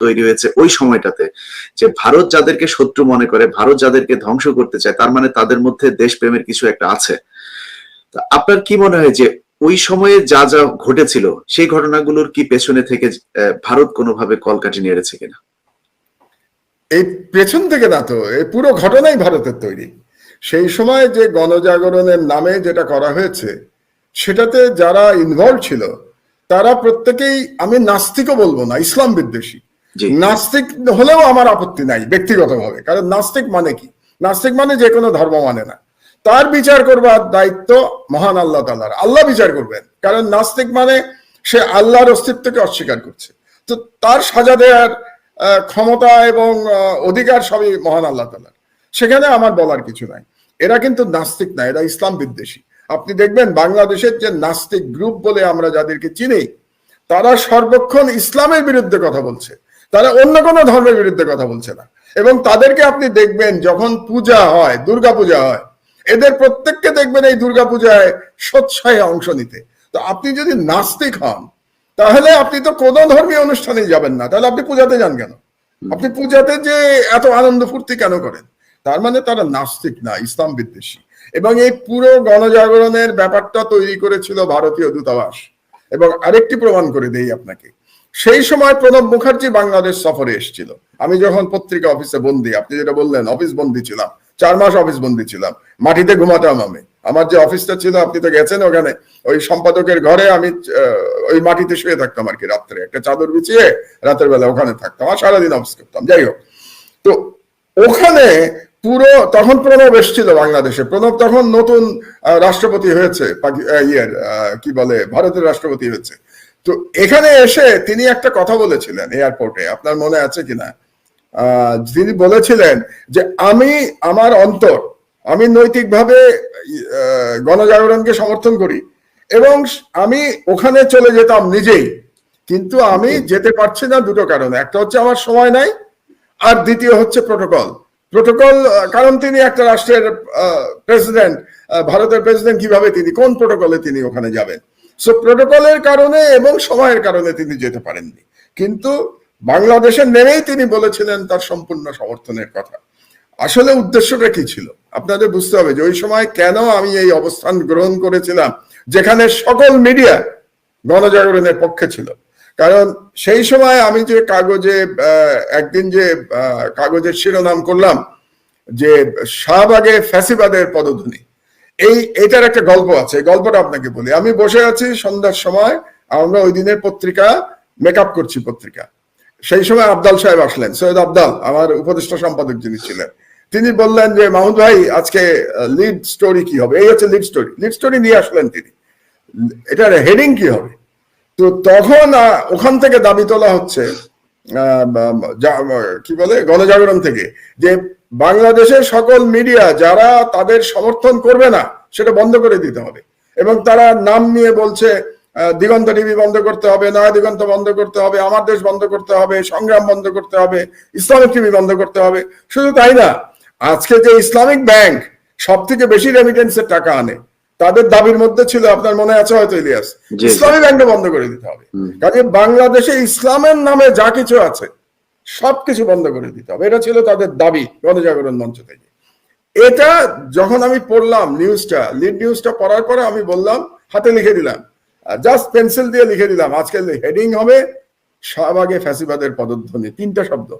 তৈরি হয়েছে ওই সময়টাতে, যে ভারত যাদেরকে শত্রু মনে করে, ভারত যাদেরকে ধ্বংস করতে চায়, তার মানে তাদের মধ্যে দেশপ্রেমের কিছু একটা আছে। আপনার কি মনে হয় যে ওই সময়ে যা যা ঘটেছিল সেই ঘটনাগুলোর কি পেছনে থেকে ভারত কোনোভাবে কলকাঠি নেড়েছে কিনা? এই পেছন থেকে না তো, এই পুরো ঘটনাই ভারতের তৈরি। সেই সময় যে গণজাগরণের নামে যেটা করা হয়েছে সেটাতে যারা ইনভলভ ছিল তারা প্রত্যেকেই, আমি নাস্তিকও বলবো না, ইসলাম বিদ্বেষী। নাস্তিক হলেও আমার আপত্তি নাই ব্যক্তিগতভাবে, কারণ নাস্তিক মানে কি? নাস্তিক মানে যে কোনো ধর্ম মানে না, তার বিচার করবার দায়িত্ব মহান আল্লাহ তাআলার। আল্লাহ বিচার করবেন, কারণ নাস্তিক মানে সে আল্লাহর অস্তিত্বকে অস্বীকার করছে। তো তার সাজা দেওয়ার ক্ষমতা এবং অধিকার সবই মহান আল্লাহ তাআলার, সেখানে আমার বলার কিছু নাই। এরা কিন্তু নাস্তিক না, এরা ইসলাম বিদ্বেষী। আপনি দেখবেন বাংলাদেশের যে নাস্তিক গ্রুপ বলে আমরা যাদেরকে চিনি, তারা সর্বক্ষণ ইসলামের বিরুদ্ধে কথা বলছে, তারা অন্য কোনো ধর্মের বিরুদ্ধে কথা বলছে না। এবং তাদেরকে আপনি দেখবেন যখন পূজা হয়, দুর্গা পূজা হয়, এদের প্রত্যেককে দেখবেন এই দুর্গা পূজায় সোৎসাহে অংশ নিতে। তো আপনি যদি নাস্তিক হন তাহলে আপনি তো কোনো ধর্মীয় অনুষ্ঠানে যাবেন না, তাহলে আপনি পূজাতে যান কেন? আপনি পূজাতে যে এত আনন্দ ফুর্তি কেন করেন? তার মানে তারা নাস্তিক না, ইসলাম বিদ্বেষী। এবং এই পুরো গণজাগরণের ব্যাপারটা তৈরি করেছিল ভারতীয় দূতাবাস। এবং আরেকটি প্রমাণ করে দেই আপনাকে, সেই সময় প্রণব মুখার্জি বাংলাদেশ সফরে এসেছিল। আমি যখন পত্রিকা অফিসে বন্দী, আপনি যেটা বললেন অফিস বন্দী ছিলাম, 4 মাস অফিস বন্দী ছিলাম, মাটিতে ঘুমাতাম আমি। আমার যে অফিসটা ছিল, আপনি তো গেছেন ওখানে, ওই সম্পাদকের ঘরে আমি ওই মাটিতে শুয়ে থাকতাম আর কি, রাত্রে একটা চাদর বিছিয়ে রাতের বেলা ওখানে থাকতাম, আর সারাদিন অফিস করতাম। যাই হোক, তো ওখানে পুরো তখন প্রণব এসেছিল বাংলাদেশে। প্রণব তখন নতুন রাষ্ট্রপতি হয়েছে, কি বলে, ভারতের রাষ্ট্রপতি হয়েছে। তো এখানে এসে তিনি একটা কথা বলেছিলেন এয়ারপোর্টে, আপনার মনে আছে কিনা? তিনি বলেছিলেন যে আমার অন্তর, আমি নৈতিকভাবে গণজাগরণকে সমর্থন করি এবং আমি ওখানে চলে যেতাম নিজেই, কিন্তু আমি যেতে পারছি না দুটো কারণে। একটা হচ্ছে আমার সময় নাই, আর দ্বিতীয় হচ্ছে প্রোটোকল। কারণ তিনি একটা রাষ্ট্রের প্রেসিডেন্ট, ভারতের প্রেসিডেন্ট, কিভাবে তিনি কোন প্রোটোকলে তিনি ওখানে যাবেন? সো প্রোটোকলের কারণে এবং সময়ের কারণে তিনি যেতে পারেননি। কিন্তু বাংলাদেশে নেমেই তিনি বলেছিলেন তার সম্পূর্ণ সমর্থনের কথা। আসলে উদ্দেশ্যটা কি ছিল আপনাদের বুঝতে হবে, যে ওই সময় কেন আমি এই অবস্থান গ্রহণ করেছিলাম যেখানে সকল মিডিয়া গণজাগরণের পক্ষে ছিল। কারণ সেই সময় আমি যে কাগজে একদিন যে কাগজের শিরোনাম করলাম যে শাহবাগে ফ্যাসিবাদের পদধ্বনি, এইটার একটা গল্প আছে। গল্পটা আপনাকে বলি। আমি বসে আছি সন্ধ্যার সময়, আমরা ওই দিনের পত্রিকা মেকআপ করছি পত্রিকা। সেই সময় আবদাল সাহেব আসলেন, সৈয়দ আবদাল, আমার উপদেষ্টা সম্পাদক যিনি ছিলেন। তিনি বললেন যে মাহমুদ ভাই আজকে লিড স্টোরি কি হবে? এই হচ্ছে লিড স্টোরি। লিড স্টোরি নিয়ে আসলেন তিনি, এটার হেডিং কি হবে? তো তখন ওখান থেকে দাবি তোলা হচ্ছে, কি বলে, গণজাগরণ থেকে, যে বাংলাদেশের সকল মিডিয়া যারা তাদের সমর্থন করবে না সেটা বন্ধ করে দিতে হবে। এবং তারা নাম নিয়ে বলছে দিগন্ত টিভি বন্ধ করতে হবে, নয়া দিগন্ত বন্ধ করতে হবে, আমার দেশ বন্ধ করতে হবে, সংগ্রাম বন্ধ করতে হবে, ইসলামিক টিভি বন্ধ করতে হবে। শুধু তাই না, আজকে যে ইসলামিক ব্যাংক সব থেকে বেশি রেমিটেন্সের টাকা আনে, তাদের দাবির মধ্যে ছিল, আপনার মনে আছে হয়তো ইলিয়াস, ইসলামী ব্যাংকটা বন্ধ করে দিতে হবে। কাজে বাংলাদেশে ইসলামের নামে যা কিছু আছে সবকিছু বন্ধ করে দিতে হবে, এটা ছিল তাদের দাবি গণজাগরণ মঞ্চ থেকে। এটা যখন আমি পড়লাম নিউজটা, লিড নিউজটা পড়ার পরে আমি বললাম, হাতে লিখে দিলাম, জাস্ট পেন্সিল দিয়ে লিখে দিলাম, আজকের হেডিং হবে শাহবাগে ফ্যাসিবাদের পদধ্বনি। 3টা শব্দ।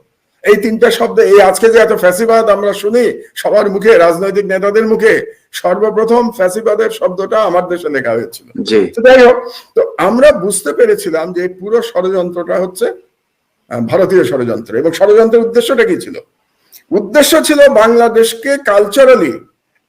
এই 3টা শব্দ, এই আজকে যে এত ফ্যাসিবাদ আমরা শুনি সবার মুখে, রাজনৈতিক নেতাদের মুখে, সর্বপ্রথম ফ্যাসিবাদের শব্দটা আমার দেশে লেখা হয়েছিল। যাই হোক, তো আমরা বুঝতে পেরেছিলাম যে পুরো ষড়যন্ত্রটা হচ্ছে ভারতীয় ষড়যন্ত্র। এবং ষড়যন্ত্রের উদ্দেশ্যটা কি ছিল? উদ্দেশ্য ছিল বাংলাদেশকে কালচারালি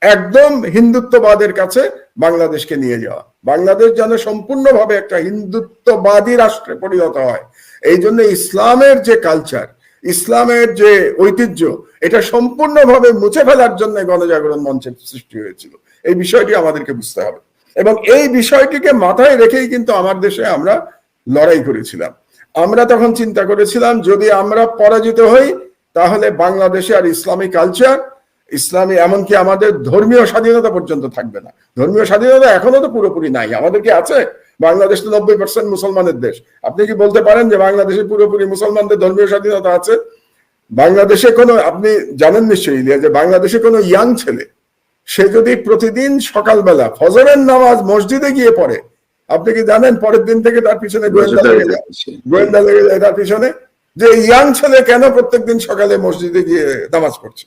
একদম হিন্দুত্ববাদের কাছে বাংলাদেশকে নিয়ে যাওয়া। বাংলাদেশ যেন সম্পূর্ণভাবে একটা হিন্দুত্ববাদী রাষ্ট্রে পরিণত হয়। এই জন্য ইসলামের যে কালচার, ইসলামের যে ঐতিহ্য, এটা সম্পূর্ণভাবে মুছে ফেলার জন্য গণজাগরণ মঞ্চের সৃষ্টি হয়েছিল। এই বিষয়টি আমাদেরকে বুঝতে হবে। এবং এই বিষয়টিকে মাথায় রেখেই কিন্তু আমার দেশে আমরা লড়াই করেছিলাম। আমরা তখন চিন্তা করেছিলাম, যদি আমরা পরাজিত হই তাহলে বাংলাদেশে আর ইসলামী কালচার, ইসলামী, এমনকি আমাদের ধর্মীয় স্বাধীনতা পর্যন্ত থাকবে না। ধর্মীয় স্বাধীনতা এখনো তো পুরোপুরি নাই, আমাদের কি আছে? বাংলাদেশ তো 90% মুসলমানের দেশ। আপনি কি বলতে পারেন যে বাংলাদেশে পুরোপুরি মুসলমানদের ধর্মীয় স্বাধীনতা আছে? বাংলাদেশে কোনো, আপনি জানেন নিশ্চয়ই ইলিয়া, যে বাংলাদেশে কোনো ইয়াং ছেলে সে যদি প্রতিদিন সকালবেলা ফজরের নামাজ মসজিদে গিয়ে পড়ে, আপনি কি জানেন পরের দিন থেকে তার পিছনে গোয়েন্দা লেগে যায়, গোয়েন্দা লেগে যায় তার পিছনে, যে ইয়াং ছেলে কেন প্রত্যেকদিন সকালে মসজিদে গিয়ে নামাজ পড়ছে।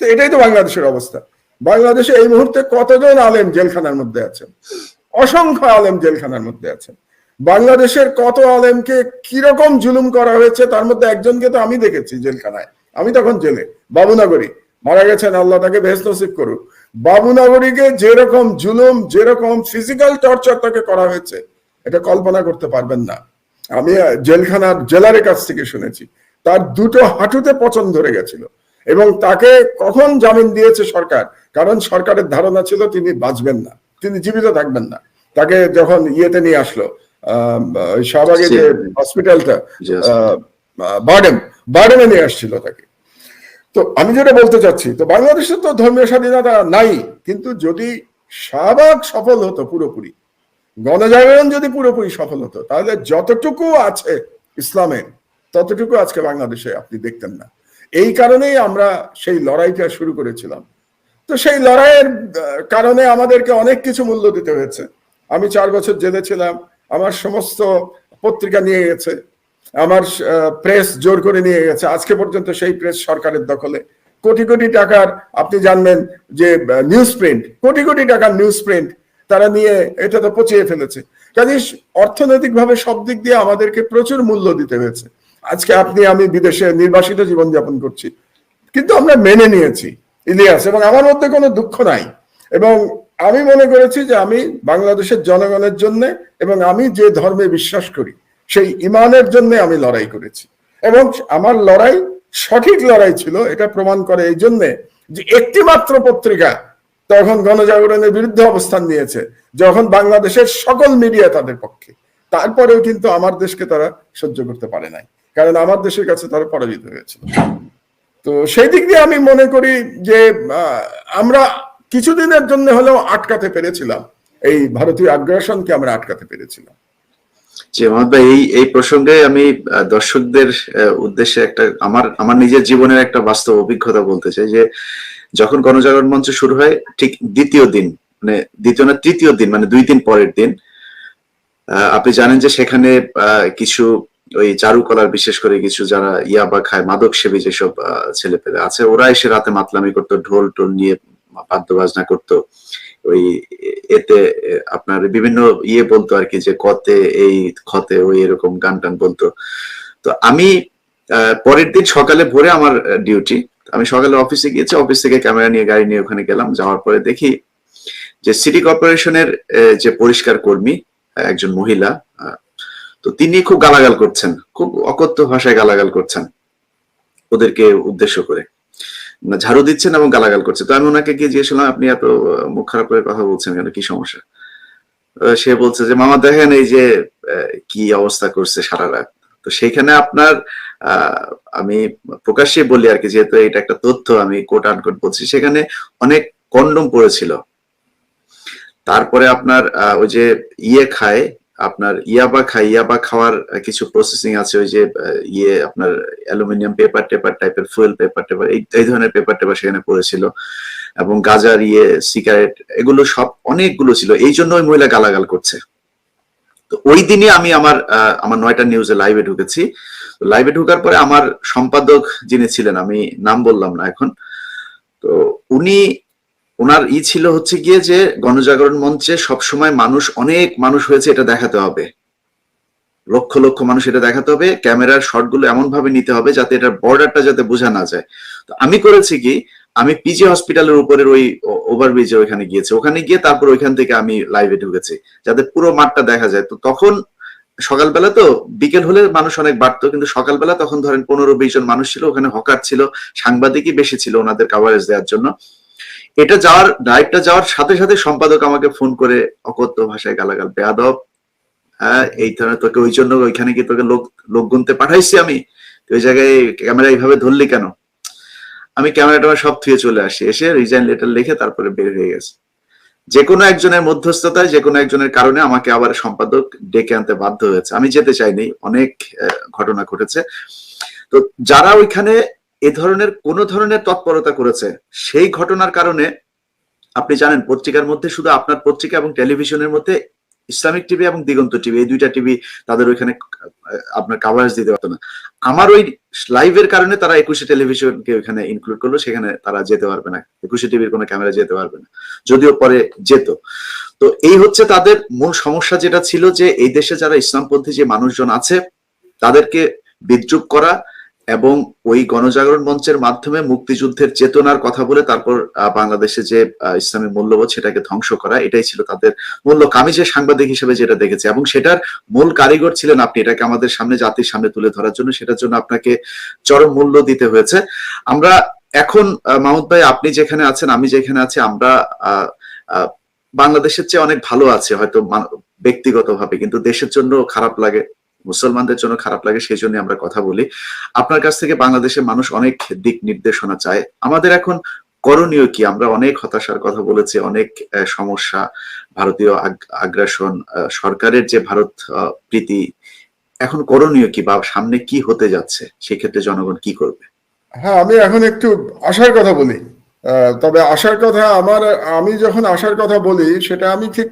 তো এটাই তো বাংলাদেশের অবস্থা। বাংলাদেশে এই মুহূর্তে কতজন আলেম জেলখানার মধ্যে আছেন, অসংখ্য আলেম জেলখানার মধ্যে আছেন। বাংলাদেশের কত আলেমকে কিরকম জুলুম করা হয়েছে, তার মধ্যে একজনকে তো আমি দেখেছি জেলখানায়, আমি তখন জেলে, বাবুনগরী, মারা গেছেন, আল্লাহ তাকে বেহেশত নসিব করুক। বাবুনগরীকে যেরকম জুলুম, যেরকম ফিজিক্যাল টর্চার তাকে করা হয়েছে, এটা কল্পনা করতে পারবেন না। আমি জেলখানার জেলারের কাছ থেকে শুনেছি তার দুটো হাঁটুতে পচন ধরে গেছিল, এবং তাকে কখন জামিন দিয়েছে সরকার, কারণ সরকারের ধারণা ছিল তিনি বাঁচবেন না, তিনি জীবিত থাকবেন না। তাকে যখন ইয়েতে নিয়ে আসলো, শাহবাগে যে হসপিটালটা, বার্ডেমে নিয়ে আসছিল তাকে। তো আমি যেটা বলতে চাচ্ছি, তো বাংলাদেশে তো ধর্মীয় স্বাধীনতা নাই, কিন্তু যদি শাহবাগ সফল হতো পুরোপুরি, গণজাগরণ যদি পুরোপুরি সফল হতো, তাহলে যতটুকু আছে ইসলামে ততটুকু আজকে বাংলাদেশে আপনি দেখতেন না। এই কারণেই আমরা সেই লড়াইটা শুরু করেছিলাম। তো সেই লড়াইয়ের কারণে আমাদেরকে অনেক কিছু মূল্য দিতে হয়েছে। আমি 4 বছর জেলে ছিলাম, আমার সমস্ত পত্রিকা নিয়ে গেছে, আমার প্রেস জোর করে নিয়ে গেছে, আজকে পর্যন্ত সেই প্রেস সরকারের দখলে। কোটি কোটি টাকার, আপনি জানবেন যে নিউজ প্রিন্ট, কোটি কোটি টাকার নিউজ প্রিন্ট তারা নিয়ে এটা তো পচিয়ে ফেলেছে। কাজে অর্থনৈতিকভাবে সব দিক দিয়ে আমাদেরকে প্রচুর মূল্য দিতে হয়েছে। আজকে আপনি আমি বিদেশে নির্বাসিত জীবনযাপন করছি, কিন্তু আমরা মেনে নিয়েছি ইলিয়াস, এবং আমার মধ্যে কোনো দুঃখ নাই। এবং আমি মনে করেছি যে আমি বাংলাদেশের জনগণের জন্য, এবং আমি যে ধর্মে বিশ্বাস করি সেই ইমানের জন্য আমি লড়াই করেছি, এবং আমার লড়াই সঠিক লড়াই ছিল। এটা প্রমাণ করে এই জন্যে যে একটি মাত্র পত্রিকা তখন গণজাগরণের বিরুদ্ধে অবস্থান নিয়েছে, যখন বাংলাদেশের সকল মিডিয়া তাদের পক্ষে। তারপরেও কিন্তু আমার দেশকে তারা সহ্য করতে পারে নাই, কারণ আমার দেশের কাছে তারা পরাজিত হয়েছিল। তো সেই দিক দিয়ে আমি মনে করি যে আমরা কিছুদিনের জন্য হলেও আটকাতে পেরেছিলাম, এই ভারতীয় আগ্রাসনকে আমরা আটকাতে পেরেছিলাম। জি মোহাম্মদ ভাই, এই প্রসঙ্গে আমি দর্শকদের উদ্দেশ্যে একটা আমার নিজের জীবনের একটা বাস্তব অভিজ্ঞতা বলতে চাই। যে যখন গণজাগরণ মঞ্চ শুরু হয়, ঠিক দ্বিতীয় দিন, মানে দ্বিতীয় না তৃতীয় দিন, মানে 2 দিন পরের দিন, আপনি জানেন যে সেখানে কিছু ওই চারুকলার, বিশেষ করে কিছু যারা ইয়াবা খায়, মাদক সেবী যেসব ছেলে পেলে আছে, ওরা এসে রাতে মাতলামি করতো, ঢোল টোল নিয়ে বাদ্য বাজনা করতো। ওই এতে আপনার বিভিন্ন ইয়ে বলতো আর কি, যে কতে এই ক্ষতে ওই এরকম গান টান বলতো। তো আমি পরের দিন সকালে ভোরে আমার ডিউটি, আমি সকালে অফিসে গিয়েছি, অফিস থেকে ক্যামেরা নিয়ে গাড়ি নিয়ে ওখানে গেলাম। যাওয়ার পরে দেখি যে সিটি কর্পোরেশনের যে পরিষ্কার কর্মী, একজন মহিলা, তো তিনি খুব গালাগাল করছেন, খুব অকথ্য ভাষায় গালাগাল করছেন ওদেরকে উদ্দেশ্য করে, ঝাড়ু দিচ্ছেন এবং গালাগাল করছে। তো আমি ওনাকে গিয়ে জিজ্ঞেস করলাম, আপনি এত মুখ খারাপ করে কথা বলছেন কেন, কি সমস্যা? সে বলছে যে মামা দেখেন এই যে কি অবস্থা করছে সারা রাত। তো সেইখানে আপনার আমি প্রকাশ্যে বলি আর কি, যেহেতু এটা একটা তথ্য আমি কোট আনকোট বলছি, সেখানে অনেক কন্ডম পড়েছিল। তারপরে আপনার ওই যে ইয়ে খায়, আপনার ইয়াবা খায়, ইয়াবা খাওয়ার কিছু প্রসেসিং আছে, ওই যে ইয়ে আপনার অ্যালুমিনিয়াম পেপার টেপার টাইপের, ফুয়েল পেপার টেপার, এই ধরনের পেপার টেপার সেখানে পড়েছিল, এবং গাজার ইয়ে, সিগারেট, এগুলো সব অনেকগুলো ছিল। এই জন্য ওই মহিলা গালাগাল করছে। তো ওই দিনই আমি আমার 9টা নিউজে লাইভে ঢুকেছি। লাইভে ঢোকার পরে আমার সম্পাদক যিনি ছিলেন, আমি নাম বললাম না এখন, তো ওনার ছিল হচ্ছে গিয়ে যে গণজাগরণ মঞ্চে সবসময় অনেক মানুষ হয়েছে এটা দেখাতে হবে, লক্ষ লক্ষ মানুষ এটা দেখাতে হবে, ক্যামেরার শটগুলো এমন ভাবে নিতে হবে যাতে এটার বর্ডারটা যাতে বোঝা না যায়। তো আমি করেছি কি, আমি পিজি হসপিটালের উপরের ওই ওভারব্রিজে ওইখানে গিয়েছি, ওখানে গিয়ে তারপর ওইখান থেকে আমি লাইভে ঢুকেছি যাতে পুরো মাঠটা দেখা যায়। তো তখন সকালবেলা, তো বিকেল হলে মানুষ অনেক বাড়তো, কিন্তু সকালবেলা তখন ধরেন 15-20 জন মানুষ ছিল, ওখানে হকার ছিল, সাংবাদিকই বেশি ছিল ওনাদের কাভারেজ দেওয়ার জন্য। এটা লাইভটা যাওয়ার সাথে সাথে সম্পাদক আমাকে ফোন করে অকথ্য ভাষায় গালাগাল, বেয়াদব, হ্যাঁ এই ধরনের, তোকে ওই জন্য ওইখানে কি তোকে লোক গুনতে পাঠাইছি আমি, ওই জায়গায় ক্যামেরা এইভাবে ধরলি কেন? আমি ক্যামেরাটা সব থুয়ে চলে আসি, এসে রিজাইন লেটার লিখে তারপরে বের হয়ে গেছে। যে কোনো একজনের মধ্যস্থতায়, যে কোনো একজনের কারণে আমাকে আবার সম্পাদক ডেকে আনতে বাধ্য হয়েছে। আমি যেতে চাইনি, অনেক ঘটনা ঘটেছে। তো যারা ওইখানে এ ধরনের কোন ধরনের তৎপরতা করেছে, সেই ঘটনার কারণে আপনি জানেন পত্রিকার মধ্যে শুধু আপনার পত্রিকা এবং টেলিভিশনের মধ্যে ইসলামিক টিভি এবং দিগন্ত টিভি, এই দুইটা টিভি তাদের ওইখানে আপনার কাভারেজ দিতে পারতো না। আমার ওই লাইভের কারণে তারা 21শে টেলিভিশনকে ওইখানে ইনক্লুড করলো, সেখানে তারা যেতে পারবে না, 21শে টিভির কোনো ক্যামেরা যেতে পারবে না, যদিও পরে যেত। তো এই হচ্ছে তাদের মূল সমস্যা, যেটা ছিল যে এই দেশে যারা ইসলামপন্থী যে মানুষজন আছে তাদেরকে বিদ্রুপ করা এবং ওই গণজাগরণ মঞ্চের মাধ্যমে মুক্তিযুদ্ধের চেতনার কথা বলে তারপর বাংলাদেশে যে ইসলামী মূল্যবোধ সেটাকে ধ্বংস করা, এটাই ছিল তাদের মূল লক্ষ্য। আমি যে সাংবাদিক হিসেবে যেটা দেখেছি, এবং সেটার মূল কারিগর ছিলেন আপনি, এটাকে আমাদের সামনে, জাতির সামনে তুলে ধরার জন্য, সেটার জন্য আপনাকে চরম মূল্য দিতে হয়েছে। আমরা এখন মাহমুদ ভাই, আপনি যেখানে আছেন, আমি যেখানে আছি, আমরা বাংলাদেশের চেয়ে অনেক ভালো আছে হয়তো ব্যক্তিগতভাবে, কিন্তু দেশের জন্য খারাপ লাগে, মুসলমানদের জন্য খারাপ লাগে, সেই জন্য আমরা কথা বলি। আপনার কাছ থেকে বাংলাদেশের মানুষ অনেক দিক নির্দেশনা চায়। আমাদের এখন করণীয় কি? আমরা অনেক হতাশার কথা বলেছি, অনেক সমস্যা, ভারতীয় আগ্রাসন, সরকারের যে ভারত প্রীতি, এখন করণীয় কি বা সামনে কি হতে যাচ্ছে, সেক্ষেত্রে জনগণ কি করবে? হ্যাঁ, আমি এখন একটু আশার কথা বলি। তবে আশার কথা আমি যখন আশার কথা বলি, সেটা আমি ঠিক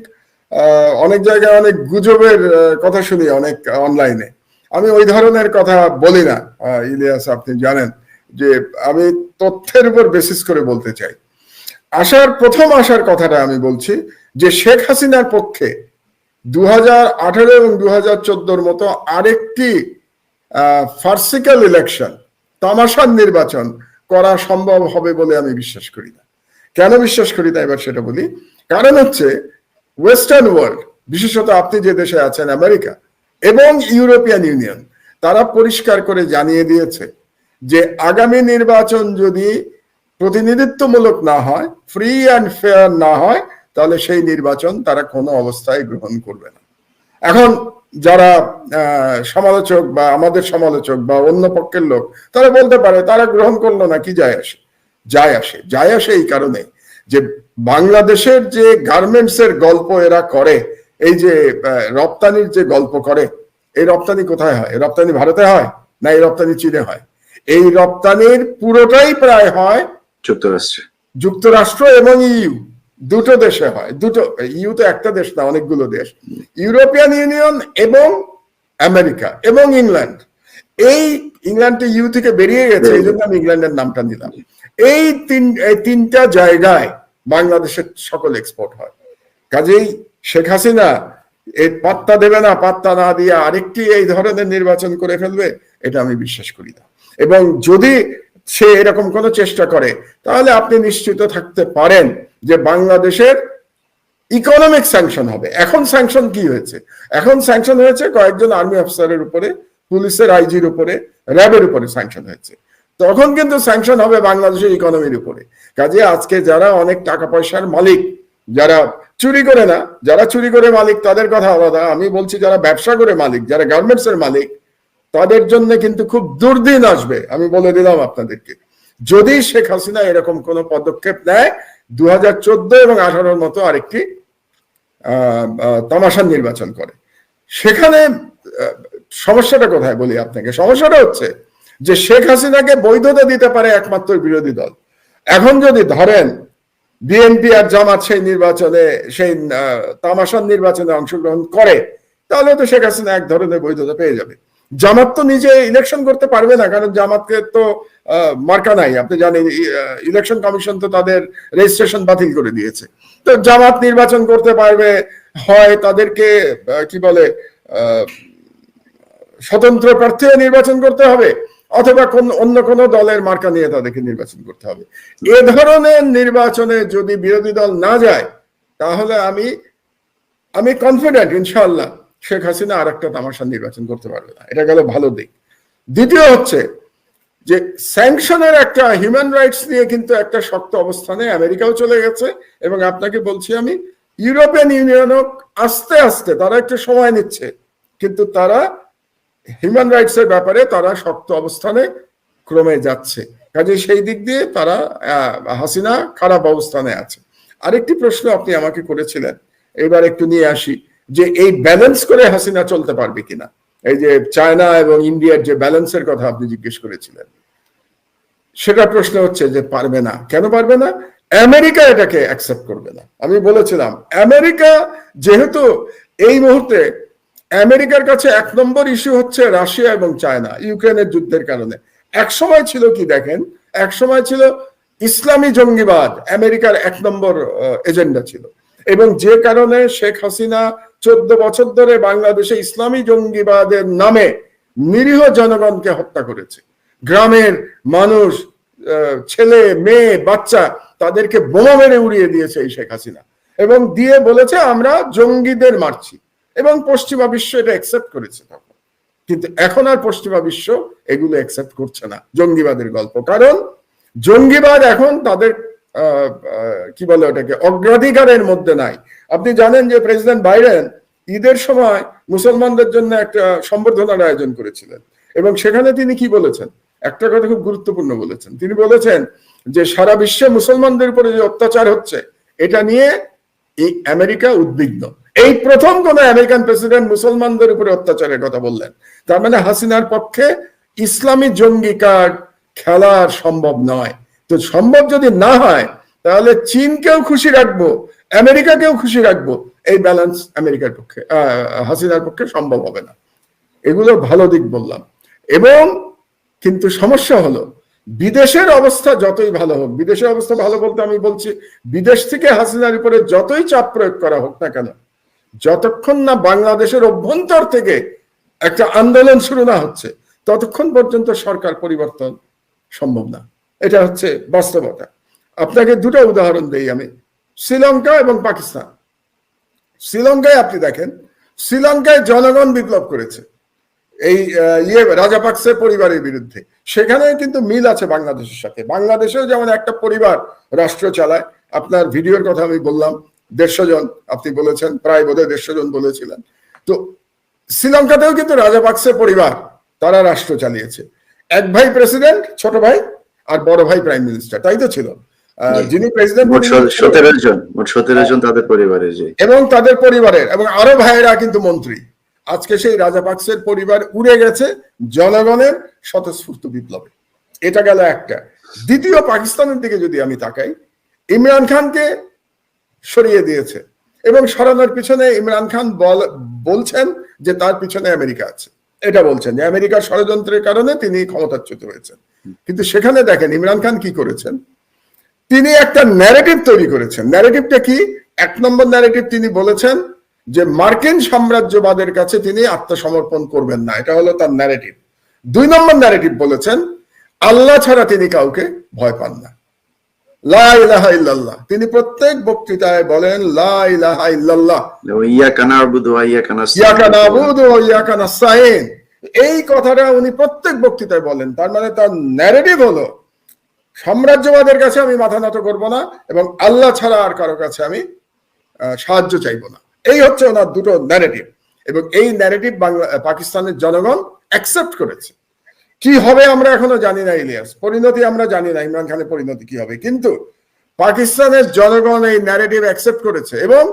অনেক জায়গায় অনেক গুজবের কথা শুনি অনেক অনলাইনে। আমি ওই ধরনের কথা বলি না ইলিয়াস, আপনি জানেন যে আমি তথ্যের উপর বেসিস করে বলতে চাই। প্রথম আশার কথাটা আমি বলছি যে শেখ হাসিনার পক্ষে 2018 এবং 2014 মতো আরেকটি ফার্সিক্যাল ইলেকশন, তামাশার নির্বাচন করা সম্ভব হবে বলে আমি বিশ্বাস করি না। কেন বিশ্বাস করি না এবার সেটা বলি। কারণ হচ্ছে ওয়েস্টার্ন ওয়ার্ল্ড, বিশেষত আপনি যে দেশে আছেন আমেরিকা এবং ইউরোপিয়ান ইউনিয়ন, তারা পরিষ্কার করে জানিয়ে দিয়েছে যে আগামী নির্বাচন যদি প্রতিনিধিত্বমূলক না হয়, ফ্রি অ্যান্ড ফেয়ার না হয়, তাহলে সেই নির্বাচন তারা কোনো অবস্থায় গ্রহণ করবে না। এখন যারা সমালোচক বা আমাদের সমালোচক বা অন্য পক্ষের লোক, তারা বলতে পারে তারা গ্রহণ করলো না, কি যায় আসে? যায় আসে এই কারণে যে বাংলাদেশের যে গার্মেন্টস এর গল্প এরা করে, এই যে রপ্তানির যে গল্প করে, এই রপ্তানি কোথায় হয়? রপ্তানি ভারতে হয় না এই রপ্তানি চীনে হয়? এই রপ্তানির পুরোটাই প্রায় হয় যুক্তরাষ্ট্র এবং ইউ, দুটো দেশে হয়। দুটো, ইউ তো একটা দেশ না, অনেকগুলো দেশ, ইউরোপিয়ান ইউনিয়ন এবং আমেরিকা এবং ইংল্যান্ড। এই ইংল্যান্ডে ইউ থেকে বেরিয়ে গেছে, এই জন্য আমি ইংল্যান্ডের নামটা নিলাম। এই তিনটা জায়গায় বাংলাদেশের সকল এক্সপোর্ট হয়। কাজেই শেখ হাসিনা এই পাত্তা দেবে না, পাত্তা না দিয়ে আরেকটি এই ধরনের নির্বাচন করে ফেলবে, এটা আমি বিশ্বাস করি না। এবং যদি সে এরকম কোনো চেষ্টা করে, তাহলে আপনি নিশ্চিত থাকতে পারেন যে বাংলাদেশের ইকোনমিক স্যাংশন হবে। এখন স্যাংশন কি হয়েছে? এখন স্যাংশন হয়েছে কয়েকজন আর্মি অফিসারের উপরে, পুলিশের আইজির উপরে, র্যাবের উপরে স্যাংশন হয়েছে। তখন কিন্তু স্যাংশন হবে বাংলাদেশের ইকোনমির উপরে। কাজে আজকে যারা অনেক টাকা পয়সার মালিক, যারা চুরি করে না, যারা চুরি করে মালিক তাদের কথা আলাদা, আমি বলছি যারা ব্যবসা করে মালিক, যারা গার্মেন্টস এর মালিক, তাদের জন্য কিন্তু খুব দুর্দিন আসবে। আমি বলে দিলাম আপনাদেরকে, যদি শেখ হাসিনা এরকম কোন পদক্ষেপ নেয় 2014 এবং 2018 মতো আরেকটি তামাশার নির্বাচন করে। সেখানে সমস্যাটা কোথায় বলি আপনাকে? সমস্যাটা হচ্ছে যে শেখ হাসিনাকে বৈধতা দিতে পারে একমাত্র বিরোধী দল। এখন যদি ধরেন বিএনপি আর জামাত সেই নির্বাচনে, সেই তামাশার নির্বাচনে অংশগ্রহণ করে, তাহলে তো শেখ হাসিনা এক ধরনের বৈধতা পেয়ে যাবে। জামাত তো নিজে ইলেকশন করতে পারবে না, কারণ জামাতকে তো মার্কা নাই। আপনি জানেন ইলেকশন কমিশন তো তাদের রেজিস্ট্রেশন বাতিল করে দিয়েছে। তো জামাত নির্বাচন করতে পারবে, হয় তাদেরকে কি বলে স্বতন্ত্র প্রার্থী নির্বাচন করতে হবে, অথবা অন্য কোন দলের মার্কা নিয়ে তাদেরকে নির্বাচন করতে হবে। এ ধরনের নির্বাচনে যদি বিরোধী দল না যায়, তাহলে আমি কনফিডেন্ট ইনশাআল্লাহ শেখ হাসিনা আর একটা তামাশার নির্বাচন করতে পারবে না। এটা গেল ভালো দিক। দ্বিতীয় হচ্ছে যে স্যাংশনের একটা হিউম্যান রাইটস নিয়ে কিন্তু একটা শক্ত অবস্থানে আমেরিকাও চলে গেছে, এবং আপনাকে বলছি আমি ইউরোপিয়ান ইউনিয়নও আস্তে আস্তে তারা একটু সময় নিচ্ছে, কিন্তু তারা হিউম্যান রাইটস এর ব্যাপারে তারা শক্ত অবস্থানে ক্রমে যাচ্ছে। কাজে সেই দিক দিয়ে তারা হাসিনা খারাপ অবস্থানে আছে। আরেকটি প্রশ্ন আপনি আমাকে করেছিলেন, এবার একটু নিয়ে আসি, যে এই ব্যালেন্স করে হাসিনা চলতে পারবে কিনা। এই যে চায়না এবং ইন্ডিয়ার যে ব্যালেন্সের কথা আপনি জিজ্ঞেস করেছিলেন, সেটা প্রশ্ন হচ্ছে যে পারবে না। কেন পারবে না? আমেরিকা এটাকে অ্যাকসেপ্ট করবে না। আমি বলেছিলাম আমেরিকা, যেহেতু এই মুহূর্তে আমেরিকার কাছে 1 নম্বর ইস্যু হচ্ছে রাশিয়া এবং চায়না ইউক্রেনের যুদ্ধের কারণে। এক সময় ছিল কি দেখেন, এক সময় ছিল ইসলামী জঙ্গিবাদ আমেরিকার 1 নম্বর এজেন্ডা ছিল, এবং যে কারণে শেখ হাসিনা 14 বছর ধরে বাংলাদেশে ইসলামী জঙ্গিবাদের নামে নিরীহ জনগণকে হত্যা করেছে। গ্রামের মানুষ, ছেলে মেয়ে বাচ্চা, তাদেরকে বোমা মেরে উড়িয়ে দিয়েছে এই শেখ হাসিনা, এবং দিয়ে বলেছে আমরা জঙ্গিদের মারছি, এবং পশ্চিমা বিশ্ব এটা অ্যাকসেপ্ট করেছে তখন। কিন্তু এখন আর পশ্চিমা বিশ্ব এগুলো অ্যাকসেপ্ট করছে না, জঙ্গিবাদের গল্প। কারণ জঙ্গিবাদ এখন তাদের কি বলে ওটাকে অগ্রাধিকারের মধ্যে নাই। আপনি জানেন যে প্রেসিডেন্ট বাইডেন ঈদের সময় মুসলমানদের জন্য একটা সম্বর্ধনার আয়োজন করেছিলেন, এবং সেখানে তিনি কি বলেছেন, একটা কথা খুব গুরুত্বপূর্ণ বলেছেন। তিনি বলেছেন যে সারা বিশ্বে মুসলমানদের উপরে যে অত্যাচার হচ্ছে এটা নিয়ে এই আমেরিকা উদ্বিগ্ন। এই প্রথম কোন আমেরিকান প্রেসিডেন্ট মুসলমানদের উপরে অত্যাচারের কথা বললেন। তার মানে হাসিনার পক্ষে ইসলামী জঙ্গি কার্ড খেলা সম্ভব নয়। তো সম্ভব যদি না হয় তাহলে চীনকেও খুশি রাখবো, আমেরিকাকেও খুশি রাখবো, এই ব্যালেন্স আমেরিকার পক্ষে, হাসিনার পক্ষে সম্ভব হবে না। এগুলো ভালো দিক বললাম। এবং কিন্তু সমস্যা হলো বিদেশের অবস্থা যতই ভালো হোক, বিদেশের অবস্থা ভালো বলতে আমি বলছি বিদেশ থেকে হাসিনার উপরে যতই চাপ প্রয়োগ করা হোক না কেন, যতক্ষণ না বাংলাদেশের অভ্যন্তর থেকে একটা আন্দোলন শুরু না হচ্ছে ততক্ষণ পর্যন্ত সরকার পরিবর্তন সম্ভব না। এটা হচ্ছে বাস্তবতা। আপনাকে দুটো উদাহরণ দেই আমি, শ্রীলঙ্কা এবং পাকিস্তান। শ্রীলঙ্কায় আপনি দেখেন, শ্রীলঙ্কায় জনগণ বিপ্লব করেছে এই রাজাপাকসে পরিবারের বিরুদ্ধে। সেখানে কিন্তু মিল আছে বাংলাদেশের সাথে। বাংলাদেশেও যেমন একটা পরিবার রাষ্ট্র চালায়, আপনার ভিডিওর কথা আমি বললাম 150 জন আপনি বলেছেন, প্রায় বোধহয় 150 জন বলেছিলেন। তো শ্রীলঙ্কাতেও কিন্তু রাজাপাকসে পরিবার তারা রাষ্ট্র চালিয়েছে। এক ভাই প্রেসিডেন্ট, ছোট ভাই আর বড় ভাই প্রাইম মিনিস্টার, তাই তো ছিল। যিনি প্রেসিডেন্ট 17 জন তাদের পরিবারের, এবং তাদের পরিবারের এবং আরো ভাইয়েরা কিন্তু মন্ত্রী। আজকে সেই রাজাপাকসের পরিবার উড়ে গেছে জনগণের স্বতঃস্ফূর্ত বিপ্লবে। এটা গেল একটা। দ্বিতীয়, পাকিস্তানের দিকে যদি আমি তাকাই, ইমরান খানকে সরিয়ে দিয়েছে, এবং সরানোর পিছনে ইমরান খান বলছেন যে তার পিছনে আমেরিকা আছে। এটা বলছেন যে আমেরিকার ষড়যন্ত্রের কারণে তিনি ক্ষমতাচ্যুত হয়েছেন। কিন্তু সেখানে দেখেন ইমরান খান কি করেছেন, তিনি একটা ন্যারেটিভ তৈরি করেছেন। ন্যারেটিভটা কি? 1 নম্বর ন্যারেটিভ, তিনি বলেছেন যে মার্কিন সাম্রাজ্যবাদের কাছে তিনি আত্মসমর্পণ করবেন না, এটা হলো তার ন্যারেটিভ। 2 নম্বর ন্যারেটিভ বলেছেন আল্লাহ ছাড়া তিনি কাউকে ভয় পান না, লা ইলাহা ইল্লাল্লাহ। তিনি প্রত্যেক বক্তৃতায় বলেন লা ইলাহা ইল্লাল্লাহ, ইয়াকা না'বুদু ওয়া ইয়াকা নাস্তাইন। এই কথাটা উনি প্রত্যেক বক্তৃতায় বলেন। তার মানে তার ন্যারেটিভ হলো সাম্রাজ্যবাদের কাছে আমি মাথা নত করব না, এবং আল্লাহ ছাড়া আর কারো কাছে আমি সাহায্য চাইবো না। এই হচ্ছে ওনার দুটো ন্যারেটিভ, এবং এই ন্যারেটিভ পাকিস্তানের জনগণ অ্যাকসেপ্ট করেছে। কি হবে আমরা এখনো জানি না ইলিয়াস, পরিণতি আমরা জানি না, ইমরান খানের পরিণতি কি হবে, কিন্তু পাকিস্তানের জনগণ এই ন্যারেটিভ অ্যাকসেপ্ট করেছে। এবং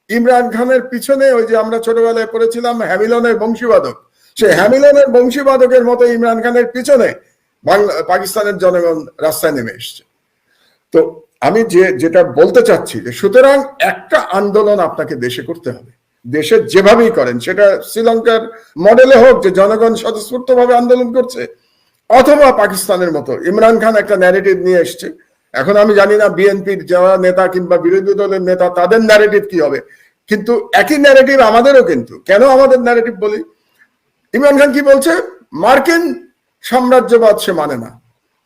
ইমরান খানের পিছনে ওই যে আমরা ছোটবেলায় পড়েছিলাম হ্যামিলনের বংশীবাদক, সেই হ্যামিলনের বংশীবাদকের মতো ইমরান খানের পিছনে পাকিস্তানের জনগণ রাস্তায় নেমে এসছে। তো আমি যেটা বলতে চাচ্ছি যে সুতরাং একটা আন্দোলন আপনাকে দেশে করতে হবে, দেশে যেভাবেই করেন, সেটা শ্রীলঙ্কার মডেলে হোক যে জনগণ স্বতঃস্ফূর্ত ভাবে আন্দোলন করছে, অথবা পাকিস্তানের মতো ইমরান খান একটা ন্যারেটিভ নিয়ে এসছে। এখন আমি জানি না বিএনপির যারা নেতা কিংবা বিরোধী দলের নেতা তাদের ন্যারেটিভ কি হবে, কিন্তু একই ন্যারেটিভ আমাদেরও। কিন্তু কেন আমাদের ন্যারেটিভ বলি, ইমরান খান কি বলছে, মার্কিন সাম্রাজ্যবাদ সে মানে না।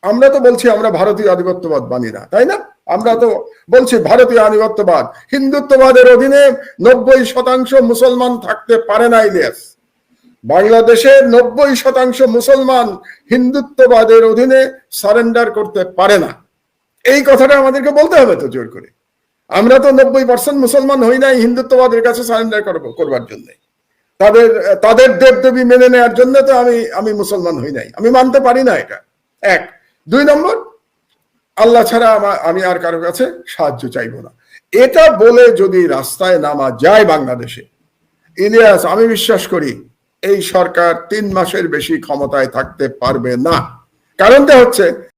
আমরা তো বলছি আমরা ভারতীয় আধিপত্যবাদ মানি না, তাই না? আমরা তো বলছি ভারতীয় আধিপত্যবাদ, হিন্দুত্ববাদের অধীনে 90% মুসলমান থাকতে পারে না ইলিয়াস। বাংলাদেশে 90% মুসলমান হিন্দুত্ববাদের অধীনে সারেন্ডার করতে পারে না। এই কথাটা আমাদেরকে বলতে হবে তো জোর করে। আমরা তো 90% মুসলমান হই নাই হিন্দুত্ববাদের কাছে সারেন্ডার করবার জন্য, তাদের দেবদেবী মেনে নেওয়ার জন্য তো আমি মুসলমান হই নাই, আমি মানতে পারি না এটা। 1। 2 নম্বর, আল্লাহ ছাড়া আমি আর কারো কাছে সাহায্য চাইবো না। এটা বলে যদি রাস্তায় নামা যায় বাংলাদেশে, ইলিয়াস, আমি বিশ্বাস করি এই সরকার 3 মাসের বেশি ক্ষমতায় থাকতে পারবে না। কারণটা হচ্ছে